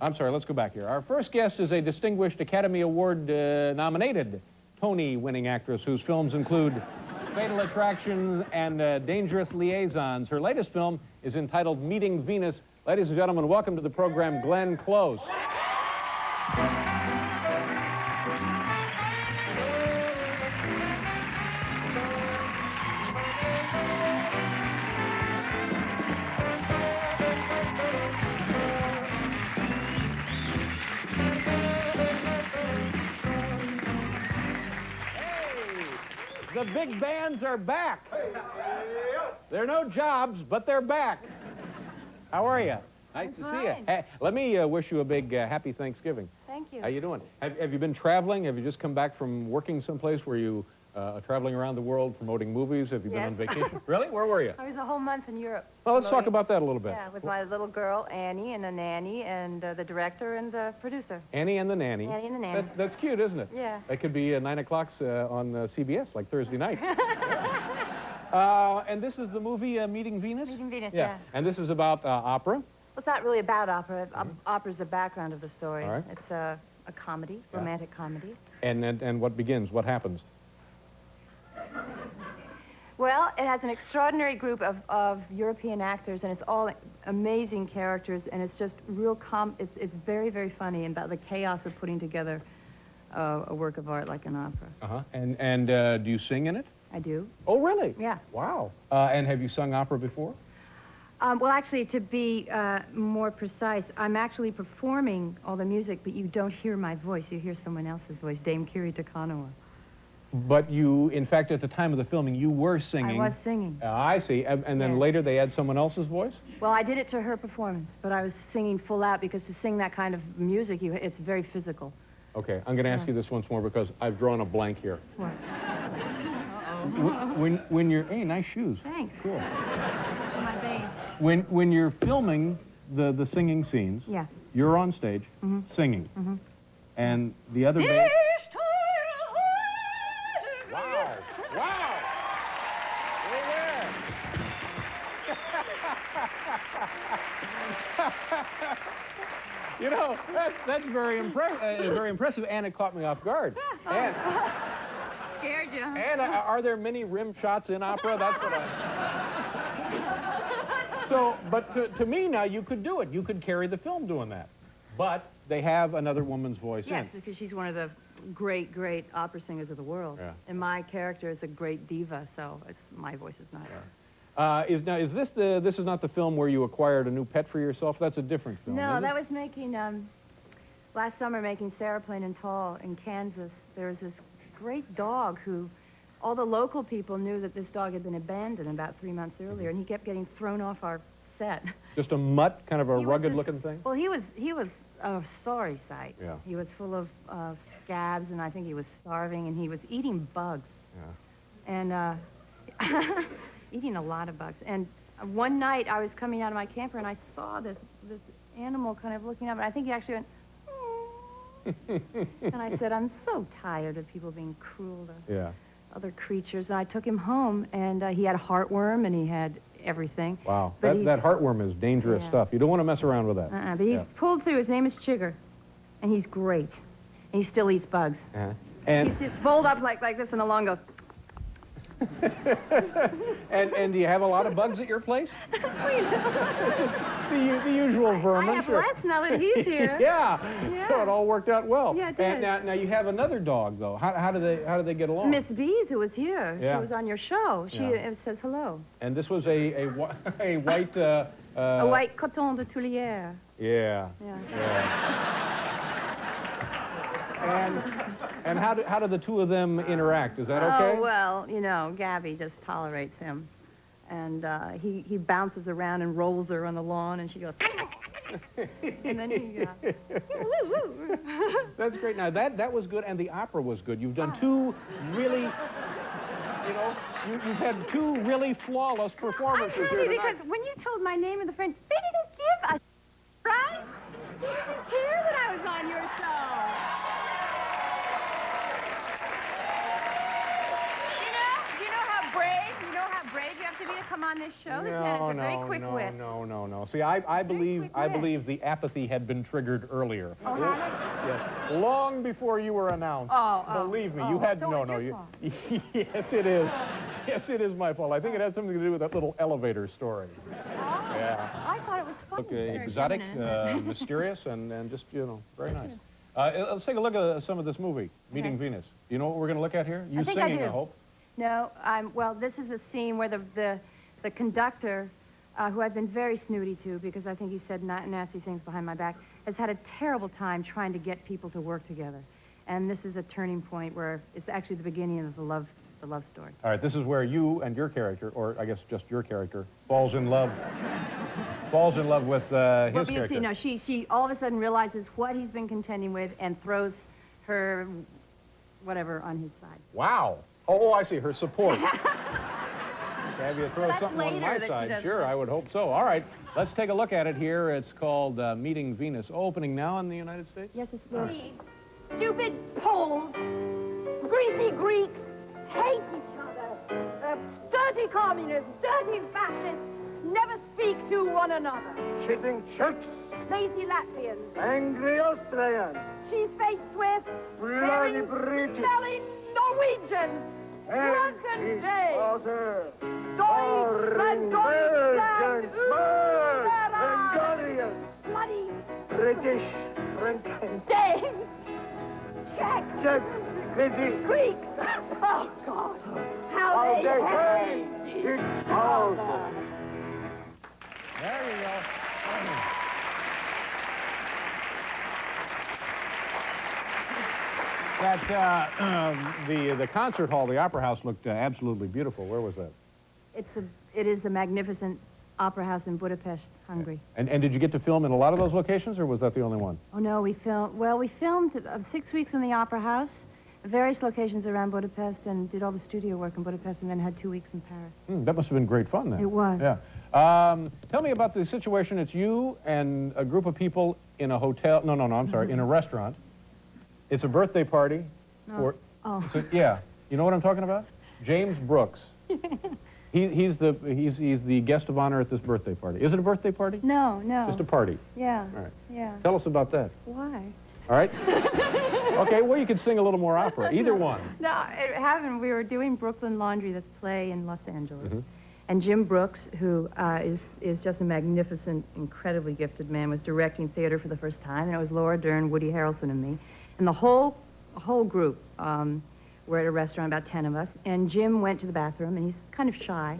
I'm sorry, let's go back here. Our first guest is a distinguished Academy Award nominated Tony-winning actress whose films include Fatal Attraction and Dangerous Liaisons. Her latest film is entitled Meeting Venus. Ladies and gentlemen, welcome to the program, Glenn Close. The big bands are back. There are no jobs, but they're back. How are you? Nice to see you. Hey, let me wish you a big happy Thanksgiving. Thank you. How you doing? Have you been traveling? Have you just come back from working someplace? Were you traveling around the world promoting movies? Have you been on vacation? Really? Where were you? I was a whole month in Europe. Well, let's talk about that a little bit. Yeah, with my little girl, Annie, and a nanny, and the director and the producer. Annie and the Nanny. Annie and the Nanny. That's cute, isn't it? Yeah. That could be 9 o'clock on CBS, like Thursday night. And this is the movie Meeting Venus? Meeting Venus, yeah. And this is about opera? Well, it's not really about opera. Opera's the background of the story. All right. It's a comedy, romantic comedy. And what begins? What happens? Well, it has an extraordinary group of European actors, and it's all amazing characters, and it's just real it's very, very funny, and about the chaos of putting together a work of art like an opera. Uh-huh. And do you sing in it? I do. Oh, really? Yeah. Wow. And have you sung opera before? Well, actually, to be more precise, I'm actually performing all the music, but you don't hear my voice. You hear someone else's voice, Dame Kiri Takanoa. But you, in fact, at the time of the filming, you were singing. I was singing. I see. And then later they add someone else's voice? Well, I did it to her performance, but I was singing full out because to sing that kind of music, it's very physical. Okay, I'm going to ask you this once more because I've drawn a blank here. What? When you're, hey, nice shoes. Thanks. Cool. My babe. When you're filming the singing scenes, Yeah. you're on stage singing, and the other band. Wow! Wow! Hey there! You know, that's very impressive, and it caught me off guard. And, Scared you. and are there many rim shots in opera? That's what I... So, but to me now, you could do it. You could carry the film doing that. But they have another woman's voice in. Yes, because she's one of the great, great opera singers of the world. Yeah. And my character is a great diva, so my voice is not her. Is this is not the film where you acquired a new pet for yourself? That's a different film. No, that was making, last summer making Sarah Plain and Tall in Kansas. There was this great dog who, all the local people knew that this dog had been abandoned about 3 months earlier, and he kept getting thrown off our set. Just a mutt, kind of a rugged-looking thing? Well, he was a sorry sight. Yeah. He was full of scabs, and I think he was starving, and he was eating bugs. Yeah. And eating a lot of bugs. And one night I was coming out of my camper, and I saw this animal kind of looking up, and I think he actually went, and I said, I'm so tired of people being cruel to other creatures. And I took him home, and he had a heartworm, and he had everything. Wow, But that heartworm is dangerous stuff. You don't want to mess around with that. But he pulled through. His name is Chigger, and he's great. And he still eats bugs. And He's just rolled up like this, and the lawn goes. and do you have a lot of bugs at your place? It's just the usual vermin. I have less now that he's here. Yeah. So it all worked out well. Yeah, it did. And now you have another dog though. How do they get along? Miss Bees, who was here, Yeah. she was on your show. She says hello. And this was a white A white coton de Tulière. Yeah. And how do the two of them interact? Is that okay? Oh, well, you know, Gabby just tolerates him. And he bounces around and rolls her on the lawn, and she goes, and then he That's great. Now, that was good, and the opera was good. You've done two really, you know, you've had two really flawless performances here tonight. Because when you told my name in the French, they didn't give a right? They didn't care that I was on your show. Do you know how brave you have to be to come on this show? This man is a very quick wit. No. See, I believe the apathy had been triggered earlier. Oh, had it? Yes, long before you were announced. Believe me, you had so it's your fault. Yes, it is. Yes, it is my fault. I think it has something to do with that little elevator story. Oh, Yeah. I thought it was funny. Look, exotic, mysterious, and just, you know, very nice. Let's take a look at some of this movie, Meeting Venus. You know what we're going to look at here? You think singing, I do. I hope. No, well, this is a scene where the conductor, who I've been very snooty to because I think he said nasty things behind my back, has had a terrible time trying to get people to work together. And this is a turning point where it's actually the beginning of the love story. All right, this is where you and your character, or I guess just your character, falls in love with his character. You know, she all of a sudden realizes what he's been contending with and throws her whatever on his side. Wow. Oh, I see, her support. Have you throw something on my side? Sure, I would hope so. All right, let's take a look at it here. It's called Meeting Venus. Opening now in the United States? Yes, it's Stupid Poles, greasy Greeks, hate each other. Dirty communists, dirty fascists, never speak to one another. Cheating Czechs, Lazy Latvians, angry Austrians, cheese-faced Swiss, bloody British, smelly Norwegians, drunken Danes, other, Deutsch, Belgians, Hungarians, bloody British, French, Danes, Czechs, Czechs, crazy, Greeks. Oh, God, how they hate each other. There you go. The concert hall, the Opera House, looked absolutely beautiful. Where was that? It is a magnificent opera house in Budapest, Hungary. And did you get to film in a lot of those locations, or was that the only one? Oh no, we filmed 6 weeks in the opera house, various locations around Budapest, and did all the studio work in Budapest, and then had 2 weeks in Paris. That must have been great fun then. It was. Yeah. Tell me about the situation. It's you and a group of people in a hotel. No, I'm sorry, in a restaurant. It's a birthday party. No. Yeah. You know what I'm talking about? James Brooks. He's the guest of honor at this birthday party. Is it a birthday party? No. Just a party. Yeah. All right. Yeah. Tell us about that. Why? All right. Okay, well, you could sing a little more opera. Either one. No, it happened. We were doing Brooklyn Laundry, this play in Los Angeles. And Jim Brooks, who is just a magnificent, incredibly gifted man, was directing theater for the first time. And it was Laura Dern, Woody Harrelson, and me. And the whole group were at a restaurant, about 10 of us. And Jim went to the bathroom, and he's kind of shy.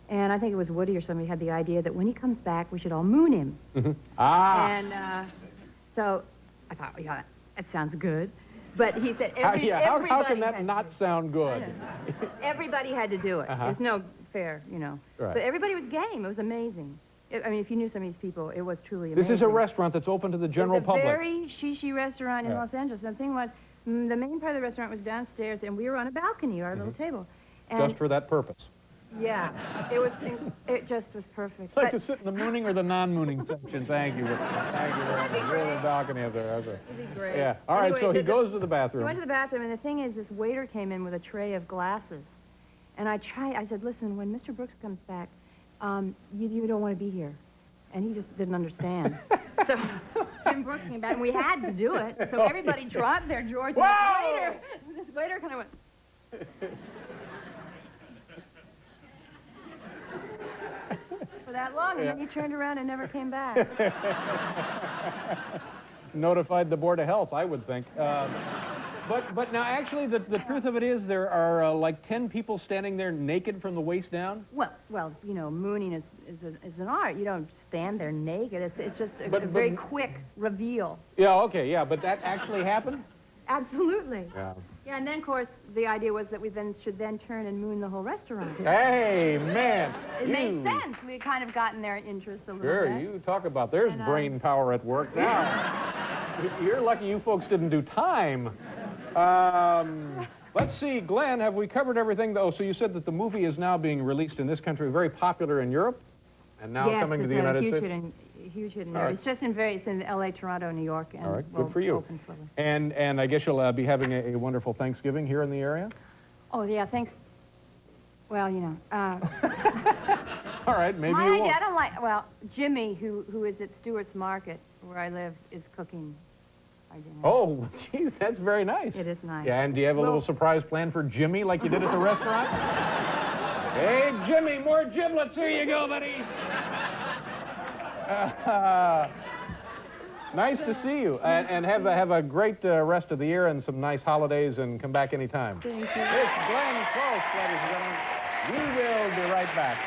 And I think it was Woody or somebody had the idea that when he comes back, we should all moon him. And so I thought, yeah, that sounds good. But he said, how can that not sound good? Everybody had to do it. It's no fair, you know. Right. But everybody was game. It was amazing. I mean, if you knew some of these people, it was truly amazing. This is a restaurant that's open to the general public. It's a very shishi restaurant in Los Angeles. And the thing was, the main part of the restaurant was downstairs, and we were on a balcony, our little table. And just for that purpose. Yeah, it just was perfect. Like to sit in the mooning or the non-mooning section. Thank you. Thank you very much. We're in the balcony up there. It'd be great. Yeah. All right, so he goes to the bathroom. He went to the bathroom, and the thing is, this waiter came in with a tray of glasses. And I said, listen, when Mr. Brooks comes back, you don't want to be here. And he just didn't understand. So Jim Brooks came back, and we had to do it. So everybody dropped their drawers, and this waiter kind of went... for that long, and then he turned around and never came back. Notified the Board of Health, I would think. But now, actually, the truth of it is there are like 10 people standing there naked from the waist down. Well, you know, mooning is an art. You don't stand there naked. It's just a very quick reveal. Yeah, okay, yeah, but that actually happened? Absolutely. Yeah. Yeah, and then, of course, the idea was that we should turn and moon the whole restaurant. Hey, man. It made sense. We had kind of gotten their interest a little bit. Sure, you talk about there's brain power at work now. You're lucky you folks didn't do time. Let's see, Glenn, have we covered everything? Oh, so you said that the movie is now being released in this country, very popular in Europe, and now coming to the United States? Huge hit in Europe. It's just it's in L.A., Toronto, New York, and all right, good for you. And I guess you'll be having a wonderful Thanksgiving here in the area? Oh, yeah, thanks. Well, you know. All right, maybe My you idea, won't. I don't like, well, Jimmy, who is at Stewart's Market, where I live, is cooking our dinner. Oh, geez, that's very nice. It is nice. Yeah, and do you have a little surprise plan for Jimmy like you did at the restaurant? Hey, Jimmy, more giblets. Here you go, buddy. Nice to see you, and have a great rest of the year and some nice holidays, and come back anytime. Thank you. It's Glenn Close, ladies and gentlemen. We will be right back.